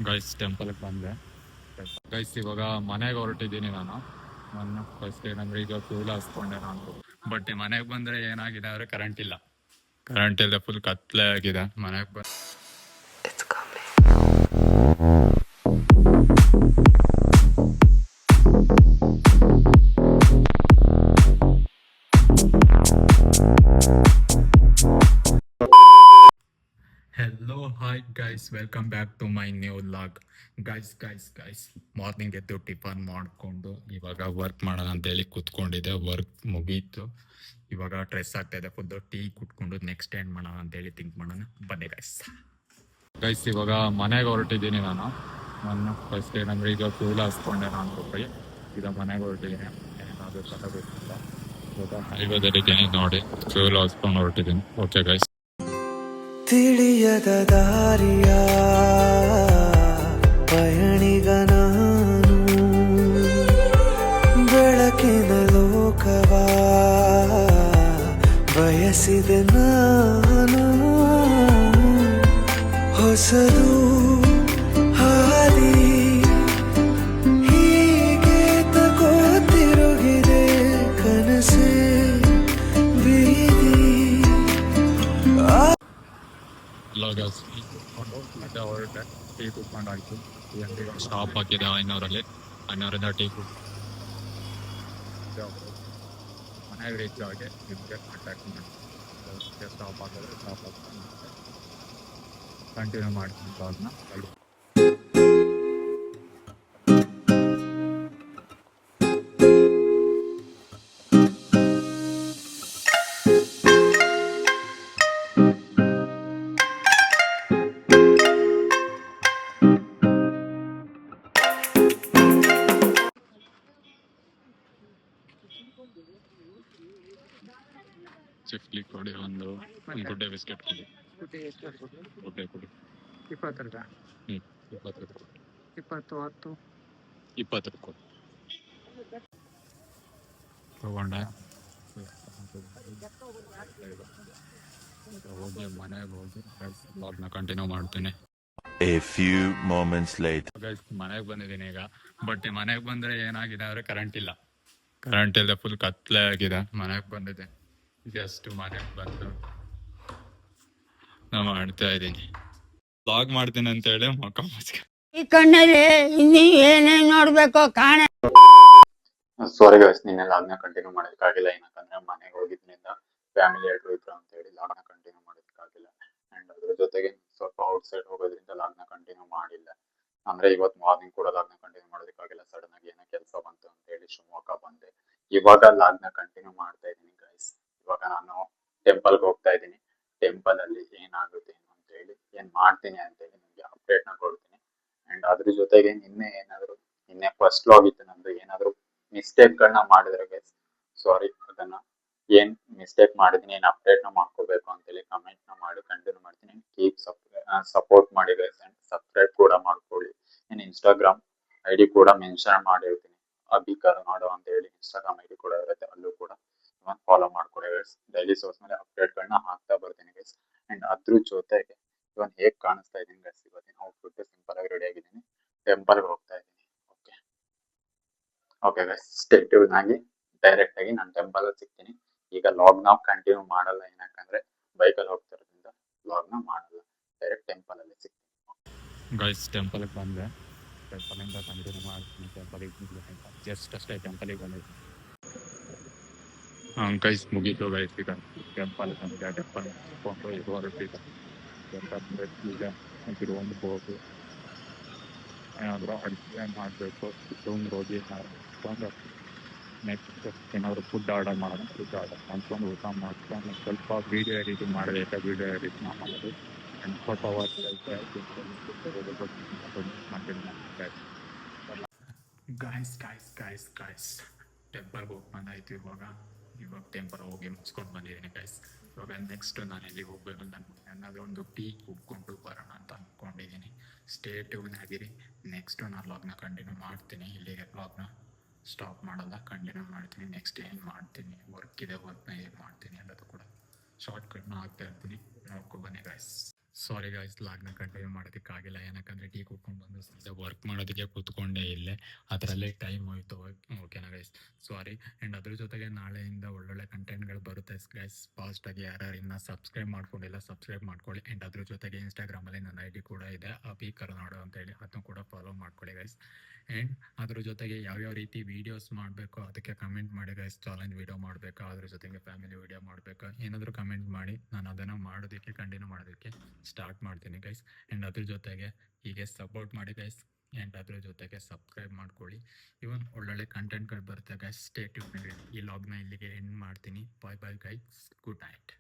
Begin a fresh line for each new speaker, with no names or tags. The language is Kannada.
ಗೈಸ್ ಟೆಂಪಲ್ಗೆ ಬಂದೆ. ಗೈಸ್ ಇವಾಗ ಮನೆಗೆ ಹೊರಟಿದ್ದೀನಿ ನಾನು. ಫಸ್ಟ್ ಏನಂದ್ರೆ ಈಗ ಫ್ಯೂಲ್ ಹಾಸ್ಕೊಂಡೆ ನಾನು. ಬಟ್ ಮನೆಗೆ ಬಂದರೆ ಏನಾಗಿದೆ ಅಂದರೆ ಕರೆಂಟ್ ಇಲ್ಲ. ಕರೆಂಟ್ ಇಲ್ಲ, ಫುಲ್ ಕತ್ಲೆ ಆಗಿದೆ. ಮನೆಗೆ ಬಂದು hello hi guys, welcome back to my new log. Guys morning ಎದ್ದು ಟಿಫನ್ ಮಾಡಿಕೊಂಡು ಇವಾಗ ವರ್ಕ್ ಮಾಡೋಣ ಅಂತೇಳಿ ಕೂತ್ಕೊಂಡಿದ್ದೆ. ವರ್ಕ್ ಮುಗೀತು, ಇವಾಗ ಡ್ರೆಸ್ ಆಗ್ತಾಯಿದೆ. ಫುಲ್ಲು ಟೀ ಕುಟ್ಕೊಂಡು ನೆಕ್ಸ್ಟ್ ಏನು ಮಾಡೋಣ ಅಂತೇಳಿ ಥಿಂಕ್ ಮಾಡೋಣ. ಬನ್ನಿ ಗೈಸ್ ಇವಾಗ ಮನೆಗೆ ಹೊರಟಿದ್ದೀನಿ ನಾನು. ಫಸ್ಟ್ ಏನಂದ್ರೆ ಈಗ ಫ್ಯೂಲ್ ಹಾಸ್ಕೊಂಡೆ ನಾನು. ಈಗ ಮನೆಗೆ ಹೊರಟಿದ್ದೀನಿ. ಏನಾದರೂ ಗೊತ್ತಿಲ್ಲ. ಇವಾಗ ಹೈವೇದಲ್ಲಿದ್ದೀನಿ ನೋಡಿ, ಫ್ಯೂಲ್ ಹಾಸ್ಕೊಂಡು ಹೊರಟಿದ್ದೀನಿ. Okay guys.
ತಿಳಿಯದ ದಾರಿಯ ಪಯಣಿಗ ನಾನು, ಬೆಳಕಿನ ಲೋಕವ ಬಯಸಿದೆ ನಾನು. ಹೊಸದು ಹಾದಿ ಹೀಗೆ ತಗೋತಿರುಗಿದೆ, ಕನಸೇ ಬೀದಿ.
ಹೊರಟೆ, ಟೀ ಕುತ್ಕೊಂಡು ಆಯ್ತು. ಸ್ಟಾಪ್ ಹಾಕಿದೆ ಐನೂರಲ್ಲಿ. ಐನೂರಿಂದ ಟೀ ಕುಟ್ ಮನೆಗೆ ರೀಚ್ ಆಗಿ ನಿಮಗೆ ಕಾಂಟ್ಯಾಕ್ಟ್ ಮಾಡಿ. ಸ್ಟಾಪ್ ಹಾಕಿದ್ರೆ ಸ್ಟಾಪ್ ಹಾಕ್ಕೊಂಡು ಕಂಟಿನ್ಯೂ ಮಾಡ್ತೀನಿ ಬ್ಲಾಗ್ನ. ಚಿಫ್ಲಿ ಕೊಡಿ, ಒಂದು ಗುಡ್ಡೆ ಬಿಸ್ಕೆಟ್ ಕೊಡಿ. ಗುಡ್ಡೆ ಕೊಡಿ.
20 ರೂಪಾಯಿ.
20 ರೂಪಾಯಿ.
20 10
20 ರೂಪಾಯಿ ತಗೊಂಡೆ. ಹೋಗಿ ಮನೆಗೆ ಹೋಗಿ ಬ್ಲಾಗ್ನ ಕಂಟಿನ್ಯೂ ಮಾಡ್ತೀನಿ.
A few moments later.
ಮನೆಗೆ ಬಂದಿದ್ದೀನಿ ಈಗ. ಬಟ್ ಮನೆಗೆ ಬಂದರೆ ಏನಾಗಿದೆ ಅಂದರೆ ಕರೆಂಟ್ ಇಲ್ಲ. ಕರೆಂಟ್ ಇಲ್ಲದೆ ಫುಲ್ ಕತ್ಲೆ ಆಗಿದೆ. ಮನೆಗೆ ಬಂದಿದೆ, ಜಸ್ಟ್ ಮನೆಗೆ ಬಂದು ನಾ ಮಾಡ್ತಾ ಇದ್ದೀನಿ. ಬ್ಲಾಗ್ ಮಾಡ್ತೀನಿ ಅಂತೇಳಿ ಮುಖ ಮುಚ್ಕ
ಈ ಕಣ್ಣಲ್ಲಿ ಇನ್ನೀ ಏನೇನ್ ನೋಡ್ಬೇಕು ಕಾಣ.
ಸಾರಿ ಗೈಸ್, ನಿನ್ನೆ ಲಾಗ್ನ ಕಂಟಿನ್ಯೂ ಮಾಡೋದಕ್ಕಾಗಿಲ್ಲ. ಏನಕ್ಕಂದ್ರೆ ಮನೆಗೆ ಹೋಗಿದ್ರಿಂದ ಫ್ಯಾಮಿಲಿ ಎಲ್ಲರೂ ಇದ್ರು ಅಂತ ಹೇಳಿ ಲಾಗ್ನ ಕಂಟಿನ್ಯೂ ಮಾಡೋದಕ್ಕಾಗಿಲ್ಲ. ಅಂಡ್ ಅದ್ರ ಜೊತೆಗೆ ಸ್ವಲ್ಪ ಔಟ್ ಸೈಡ್ ಹೋಗೋದ್ರಿಂದ ಲಾಗ್ನ ಕಂಟಿನ್ಯೂ ಮಾಡಿಲ್ಲ. ಅಂದ್ರೆ ಇವತ್ತು ಮಾರ್ನಿಂಗ್ ಕೂಡ ಲಾಗ್ನ ಕಂಟಿನ್ಯೂ ಮಾಡೋದಕ್ಕಾಗಿಲ್ಲ. ಸಡನ್ ಆಗಿ ಏನೋ ಕೆಲಸ ಬಂತು ಅಂತ ಹೇಳಿ ಶಿವಮೊಗ್ಗ ಬಂದೆ. ಇವಾಗ ಲಾಗ್ನ ಕಂಟಿನ್ಯೂ ಮಾಡ್ತಾ ಇದ್ದೀನಿ ಗೈಸ್. ಇವಾಗ ನಾನು ಟೆಂಪಲ್ಗೆ ಹೋಗ್ತಾ ಇದ್ದೀನಿ. ಟೆಂಪಲ್ ಅಲ್ಲಿ ಏನಾಗುತ್ತೆ ಏನು ಅಂತ ಹೇಳಿ, ಏನ್ ಮಾಡ್ತೀನಿ ಅಂತ ಹೇಳಿ ನಿಮ್ಗೆ ಅಪ್ಡೇಟ್ ನ ಕೊಡ್ತೀನಿ. ಅಂಡ್ ಅದ್ರ ಜೊತೆಗೆ ನಿನ್ನೆ ಫಸ್ಟ್ ವ್ಲಾಗ್ ಇತ್ತು ನಂದು. ಏನಾದ್ರು ಮಿಸ್ಟೇಕ್ ಗಳನ್ನ ಮಾಡಿದ್ರೆ ಗೈಸ್ ಸಾರಿ. ಅದನ್ನ ಏನ್ ಮಿಸ್ಟೇಕ್ ಮಾಡಿದೀನಿ, ಏನ್ ಅಪ್ಡೇಟ್ ನ ಮಾಡ್ಕೋಬೇಕು ಅಂತ ಹೇಳಿ ಕಮೆಂಟ್ ನ ಮಾಡಿ ಕಂಟಿನ್ಯೂ ಮಾಡ್ತೀನಿ. ಕೀಪ್ ಸಪೋರ್ಟ್ ಮಾಡಿ ಗೈಸ್. ಅಂಡ್ ಸಬ್ಸ್ಕ್ರೈಬ್ ಕೂಡ ಮಾಡ್ಕೊಳ್ಳಿ. ನಾನು ಇನ್ಸ್ಟಾಗ್ರಾಮ್ ಐಡಿ ಕೂಡ ಮೆನ್ಷನ್ ಮಾಡಿರ್ತೀನಿ, ಅಭಿ ಕರ್ನಾಡು ಅಂತ ಹೇಳಿ ಇನ್ಸ್ಟಾಗ್ರಾಮ್ ಐಡಿ ಕೂಡ ಇರುತ್ತೆ. ಅಲ್ಲೂ ಕೂಡ ಫಾಲೋ ಮಾಡ್ಕೊಳ್ಳಿ ಗೈಸ್. ಡೈಲಿ ಸೋರ್ಸ್ ಮೇಲೆ ಅಪ್ಡೇಟ್ ಗಳನ್ನ ಹಾಕ್ತಾ ಬರ್ತೀನಿ ಗೈಸ್. ಅಂಡ್ ಅದ್ರ ಜೊತೆಗೆ ಇವನ್ ಹೇಗ್ ಕಾಣಿಸ್ತಾ ಇದೀನಿ ಗೈಸ್, ಇವತ್ತಿನ ಔಟ್ಫಿಟ್ ಸಿಂಪಲ್ ಆಗಿ ರೆಡಿ ಆಗಿದ್ದೀನಿ. ಟೆಂಪಲ್ಗೆ ಹೋಗ್ತಾ ಇದ್ದೀನಿ. ಓಕೆ ಗೈಸ್, ಸ್ಟೇ ಟ್ಯೂನ್ ಆಗಿ ಡೈರೆಕ್ಟ್ ಆಗಿ ನಾನು ಟೆಂಪಲ್ ಅಲ್ಲಿ ಸಿಗ್ತೀನಿ. ಈಗ ಲಾಗ್ ನಾವು ಕಂಟಿನ್ಯೂ ಮಾಡಲ್ಲ, ಏನಕ್ಕಂದ್ರೆ ಬೈಕಲ್ಲಿ ಹೋಗ್ತಿರೋದ್ರಿಂದ ಲಾಗ್ ನ ಮಾಡಲ್ಲ. ಡೈರೆಕ್ಟ್ ಟೆಂಪಲ್ ಅಲ್ಲಿ ಸಿಗ್ತೀನಿ.
ಗೈಸ್ ಟೆಂಪಲ್ಗೆ ಬಂದೆ. ಟೆಂಪಲಿಂದ ಕಂಟಿನ್ಯೂ ಮಾಡ್ತೀನಿ. ಟೆಂಪಲಿಗೆ ಜಸ್ಟ್ ಅಷ್ಟೇ ಟೆಂಪಲಿಗೆ ಬಂದಿದ್ದೀನಿ. ಗೈಸ್ ಮುಗೀತು ಗೈಸ್. ಈಗ ಟೆಂಪಲ್ ಕೊಂಡು ಇದು ಹೊರಟಿದೆ. ಈಗ ಒಂದು ಹೋಗಿ ಏನಾದರೂ ಅಡುಗೆ ಮಾಡಬೇಕು. ರೂಮ್ಗೆ ಹೋಗಿ ಮಾಡ್ಕೊಂಡು ನೆಕ್ಸ್ಟ್ ಏನಾದರೂ ಫುಡ್ ಆರ್ಡರ್ ಮಾಡೋಣ. ಫುಡ್ ಆರ್ಡರ್ ಮಾಡ್ಕೊಂಡು ಊಟ ಮಾಡ್ಕೊಂಡು ಸ್ವಲ್ಪ ವೀಡಿಯೋ ಎಡಿಟಿಂಗ್ ಮಾಡಬೇಕಾ, ವೀಡಿಯೋ ಎಡಿಟ್ ಮಾಡೋದು. ಆ್ಯಂಡ್ ಫೋಟೋ ಗಾಯ್ಸ್ ಟೆಂಪಲ್ಗೆ ಹೋಗಿ ಬಂದಾಯ್ತು. ಇವಾಗ ಟೆಂಪಲ್ ಹೋಗಿ ಮುಗಿಸ್ಕೊಂಡು ಬಂದಿದ್ದೀನಿ ಗೈಸ್. ಇವಾಗ ನೆಕ್ಸ್ಟ್ ನಾನು ಎಲ್ಲಿಗೆ ಹೋಗ್ಬೇಕು ಅಂತ ಏನಾದರೂ ಒಂದು ಟೀ ಕುಡ್ಕೊಂಡು ಬರೋಣ ಅಂತ ಅಂದ್ಕೊಂಡಿದ್ದೀನಿ. ಸ್ಟೇ ಟ್ಯೂನ್ ಆಗಿರಿ. ನೆಕ್ಸ್ಟ್ ನಾನು ವ್ಲಾಗ್ನ ಕಂಟಿನ್ಯೂ ಮಾಡ್ತೀನಿ. ಇಲ್ಲಿಗೆ ವ್ಲಾಗ್ನ ಸ್ಟಾಪ್ ಮಾಡಲ್ಲ, ಕಂಟಿನ್ಯೂ ಮಾಡ್ತೀನಿ. ನೆಕ್ಸ್ಟ್ ಏನು ಮಾಡ್ತೀನಿ, ವರ್ಕ್ ಇದೆ, ವರ್ಕ್ನ ಏನು ಮಾಡ್ತೀನಿ ಅನ್ನೋದು ಕೂಡ ಶಾರ್ಟ್ಕಟ್ನ ಹಾಕ್ತಾ ಇರ್ತೀನಿ. ನೋಡ್ಕೊ ಬನ್ನಿ ಗಾಯ್ಸ್. ಸಾರಿ ಗಾಯ್ಸ್, ವ್ಲಾಗ್ನ ಕಂಟಿನ್ಯೂ ಮಾಡೋದಕ್ಕಾಗಿಲ್ಲ, ಏನಕ್ಕಂದರೆ ಟೀ ಕುಡ್ಕೊಂಡು ಬಂದು ವರ್ಕ್ ಮಾಡೋದಕ್ಕೆ ಕೂತ್ಕೊಂಡೆ ಇಲ್ಲೇ, ಅದರಲ್ಲೇ ಟೈಮ್ ಹೋಯ್ತು. ಓಕೆನಾ ಗೈಸ್, ಸಾರಿ. ಆ್ಯಂಡ್ ಅದ್ರ ಜೊತೆಗೆ ನಾಳೆಯಿಂದ ಒಳ್ಳೊಳ್ಳೆ ಕಂಟೆಂಟ್ಗಳು ಬರುತ್ತೆ ಗೈಸ್. ಫಾಸ್ಟಾಗಿ ಯಾರ್ಯಾರು ಇನ್ನೂ ಸಬ್ಸ್ಕ್ರೈಬ್ ಮಾಡ್ಕೊಂಡಿಲ್ಲ ಸಬ್ಸ್ಕ್ರೈಬ್ ಮಾಡ್ಕೊಳ್ಳಿ. ಆ್ಯಂಡ್ ಅದ್ರ ಜೊತೆಗೆ ಇನ್ಸ್ಟಾಗ್ರಾಮಲ್ಲಿ ನನ್ನ ID ಕೂಡ ಇದೆ, ಅಭಿ ಕರ್ನಾಡು ಅಂತೇಳಿ, ಅದನ್ನು ಕೂಡ ಫಾಲೋ ಮಾಡ್ಕೊಳ್ಳಿ ಗೈಸ್. ಆ್ಯಂಡ್ ಅದ್ರ ಜೊತೆಗೆ ಯಾವ್ಯಾವ ರೀತಿ ವೀಡಿಯೋಸ್ ಮಾಡಬೇಕು ಅದಕ್ಕೆ ಕಮೆಂಟ್ ಮಾಡಿ ಗೈಸ್. ಚಾಲೆಂಜ್ ವೀಡಿಯೋ ಮಾಡಬೇಕಾ, ಅದ್ರ ಜೊತೆಗೆ ಫ್ಯಾಮಿಲಿ ವೀಡಿಯೋ ಮಾಡಬೇಕಾ, ಏನಾದರೂ ಕಮೆಂಟ್ ಮಾಡಿ, ನಾನು ಅದನ್ನು ಮಾಡೋದಕ್ಕೆ ಕಂಟಿನ್ಯೂ ಮಾಡೋದಕ್ಕೆ ಸ್ಟಾರ್ಟ್ ಮಾಡ್ತೀನಿ ಗೈಸ್. ಆ್ಯಂಡ್ ಅದ್ರ ಜೊತೆಗೆ ಹೀಗೆ ಸಪೋರ್ಟ್ ಮಾಡಿ ಗೈಸ್. ಆ್ಯಂಡ್ ಅದ್ರ ಜೊತೆಗೆ ಸಬ್ಸ್ಕ್ರೈಬ್ ಮಾಡ್ಕೊಳ್ಳಿ. ಇವನ್ ಒಳ್ಳೊಳ್ಳೆ ಕಂಟೆಂಟ್ಗಳು ಬರುತ್ತೆ ಗೈಸ್. Stay tuned. ಈ ಲಾಗ್ನ ಇಲ್ಲಿಗೆ ಎಂಡ್ ಮಾಡ್ತೀನಿ. ಬಾಯ್ ಬಾಯ್ ಗೈಸ್, ಗುಡ್ ನೈಟ್.